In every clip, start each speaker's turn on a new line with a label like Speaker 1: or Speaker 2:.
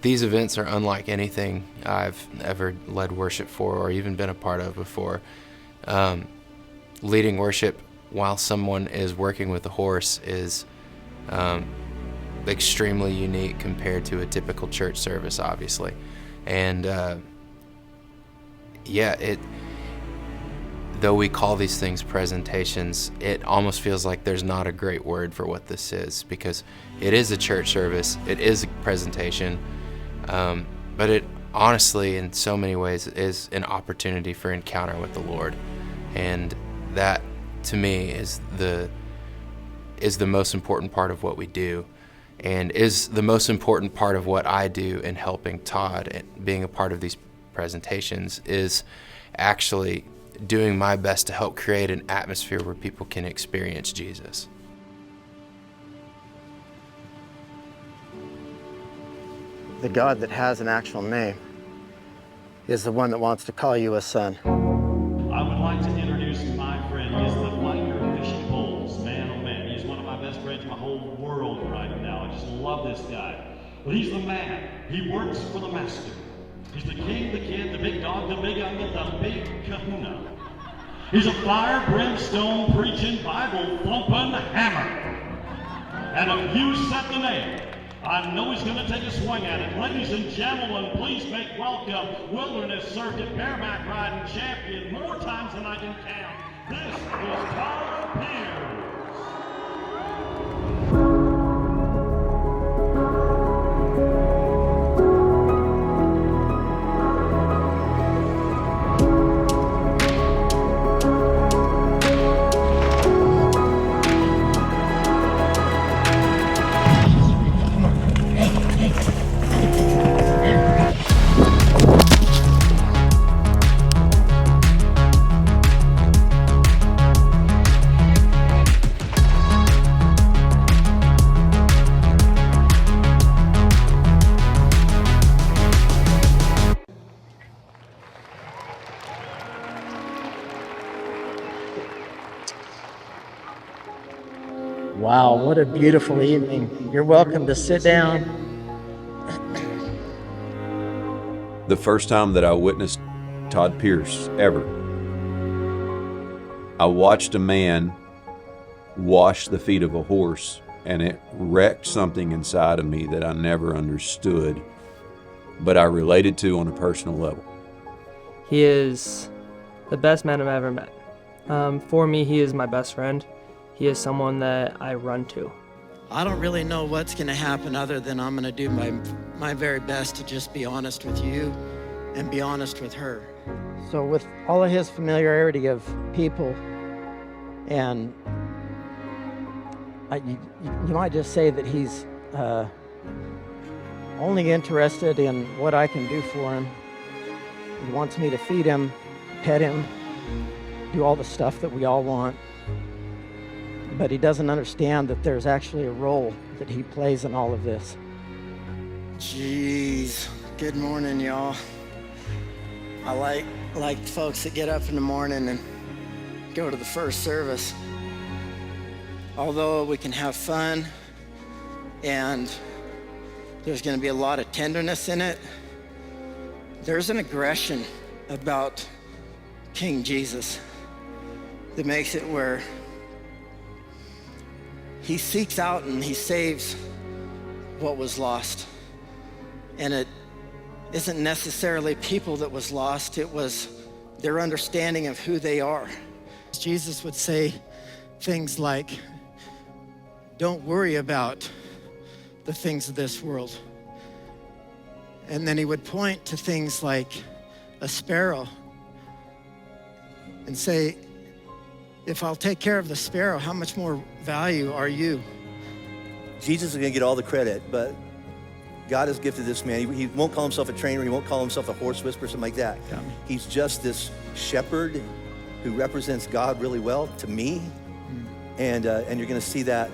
Speaker 1: these events are unlike anything I've ever led worship for or even been a part of before. Leading worship while someone is working with a horse is extremely unique compared to a typical church service, obviously. And though we call these things presentations, it almost feels like there's not a great word for what this is, because it is a church service, it is a presentation, but it honestly, in so many ways, is an opportunity for encounter with the Lord. And that, to me, is the most important part of what we do, and is the most important part of what I do in helping Todd and being a part of these presentations, is actually doing my best to help create an atmosphere where people can experience Jesus.
Speaker 2: The God that has an actual name is the one that wants to call you a son.
Speaker 3: I would like to introduce my friend. He is the finder of fishing poles. Man, oh man, he's one of my best friends in the whole world right now. I just love this guy. But he's the man. He works for the master. He's the king, the kid, the big dog, the big onion, the big kahuna. He's a fire, brimstone, preaching, Bible thumping hammer. And if you set the name, I know he's going to take a swing at it. Ladies and gentlemen, please make welcome Wilderness Circuit bareback riding champion more times than I can count. This is Todd Pierce.
Speaker 2: Wow, what a beautiful evening. You're welcome to sit down.
Speaker 4: The first time that I witnessed Todd Pierce ever, I watched a man wash the feet of a horse, and it wrecked something inside of me that I never understood, but I related to on a personal level.
Speaker 5: He is the best man I've ever met. For me, he is my best friend. He is someone that I run to.
Speaker 2: I don't really know what's going to happen other than I'm going to do my very best to just be honest with you and be honest with her. So with all of his familiarity of people, and you might just say that he's only interested in what I can do for him. He wants me to feed him, pet him, do all the stuff that we all want. But he doesn't understand that there's actually a role that he plays in all of this. Jeez, good morning, y'all. I like folks that get up in the morning and go to the first service. Although we can have fun and there's going to be a lot of tenderness in it, there's an aggression about King Jesus that makes it where he seeks out and he saves what was lost. And it isn't necessarily people that was lost, it was their understanding of who they are. Jesus would say things like, don't worry about the things of this world. And then he would point to things like a sparrow and say, if I'll take care of the sparrow, how much more value are you?
Speaker 6: Jesus is going to get all the credit, but God has gifted this man. He won't call himself a trainer. He won't call himself a horse whisperer, something like that. Yeah. He's just this shepherd who represents God really well to me, and you're going to see that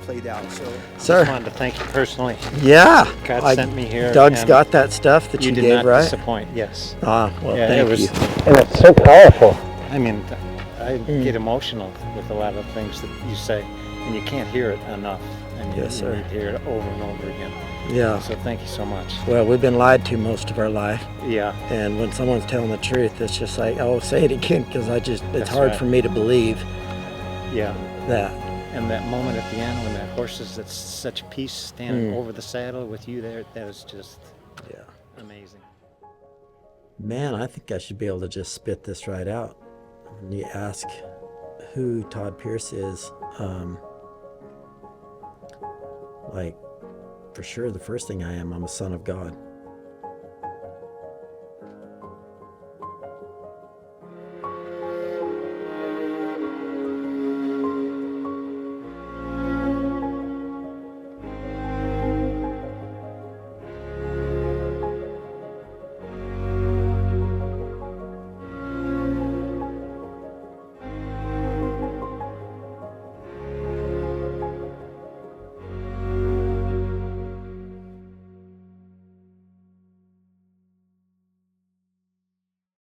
Speaker 6: played out. So,
Speaker 2: sir,
Speaker 7: I just wanted to thank you personally.
Speaker 2: Yeah,
Speaker 7: God sent me here.
Speaker 2: Doug's got that stuff that you
Speaker 7: did
Speaker 2: gave,
Speaker 7: not
Speaker 2: right?
Speaker 7: disappoint. Yes.
Speaker 2: Ah, well,
Speaker 7: yeah,
Speaker 2: thank you.
Speaker 7: And it's so powerful. I mean, I get emotional with a lot of things that you say. And you can't hear it enough. And
Speaker 8: Yes,
Speaker 7: you
Speaker 8: sir.
Speaker 7: need to hear it over and over again.
Speaker 8: Yeah.
Speaker 7: So thank you so much.
Speaker 8: Well, we've been lied to most of our life.
Speaker 7: Yeah.
Speaker 8: And when someone's telling the truth, it's just like, oh, say it again, because it's
Speaker 7: That's
Speaker 8: hard
Speaker 7: right.
Speaker 8: for me to believe
Speaker 7: Yeah.
Speaker 8: that.
Speaker 7: And that moment at the end when that horse is at such peace standing over the saddle with you there, that was just amazing.
Speaker 8: Man, I think I should be able to just spit this right out. When you ask who Todd Pierce is, like, for sure, the first thing I'm a son of God.